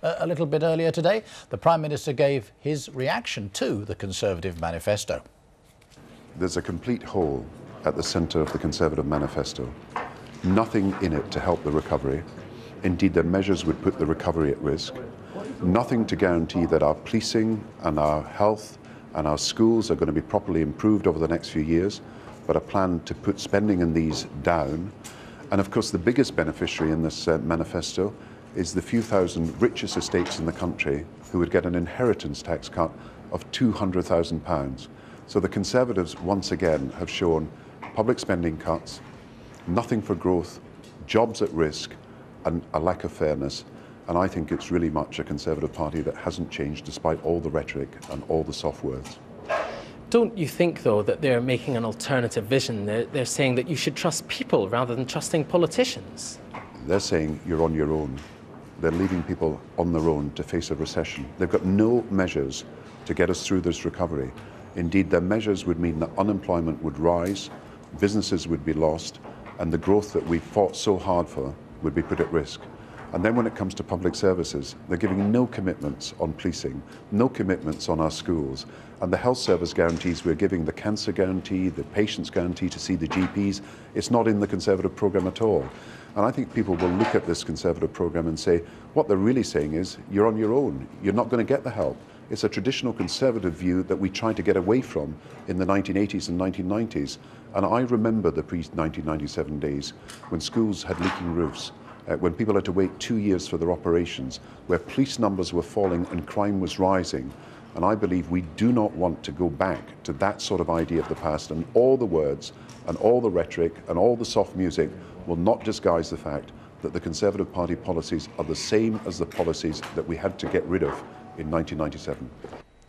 A little bit earlier today, the Prime Minister gave his reaction to the Conservative manifesto. There's a complete hole at the centre of the Conservative manifesto. Nothing in it to help the recovery. Indeed, the measures would put the recovery at risk. Nothing to guarantee that our policing and our health and our schools are going to be properly improved over the next few years, but a plan to put spending in these down. And of course, the biggest beneficiary in this manifesto is the few thousand richest estates in the country who would get an inheritance tax cut of £200,000. So the Conservatives once again have shown public spending cuts, nothing for growth, jobs at risk, and a lack of fairness. And I think it's really much a Conservative Party that hasn't changed despite all the rhetoric and all the soft words. Don't you think, though, that they're making an alternative vision? They're saying that you should trust people rather than trusting politicians. They're saying you're on your own. They're leaving people on their own to face a recession. They've got no measures to get us through this recovery. Indeed, their measures would mean that unemployment would rise, businesses would be lost, and the growth that we've fought so hard for would be put at risk. And then when it comes to public services, they're giving no commitments on policing, no commitments on our schools. And the health service guarantees we're giving, the cancer guarantee, the patient's guarantee to see the GPs, it's not in the Conservative programme at all. And I think people will look at this Conservative programme and say, what they're really saying is, you're on your own, you're not going to get the help. It's a traditional Conservative view that we tried to get away from in the 1980s and 1990s. And I remember the pre-1997 days when schools had leaking roofs, when people had to wait 2 years for their operations, where police numbers were falling and crime was rising. And I believe we do not want to go back to that sort of idea of the past, and all the words and all the rhetoric and all the soft music will not disguise the fact that the Conservative Party policies are the same as the policies that we had to get rid of in 1997.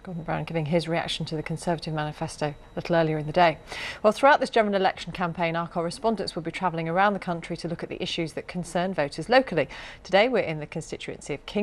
Gordon Brown giving his reaction to the Conservative manifesto a little earlier in the day. Well, throughout this general election campaign, our correspondents will be travelling around the country to look at the issues that concern voters locally. Today, we're in the constituency of King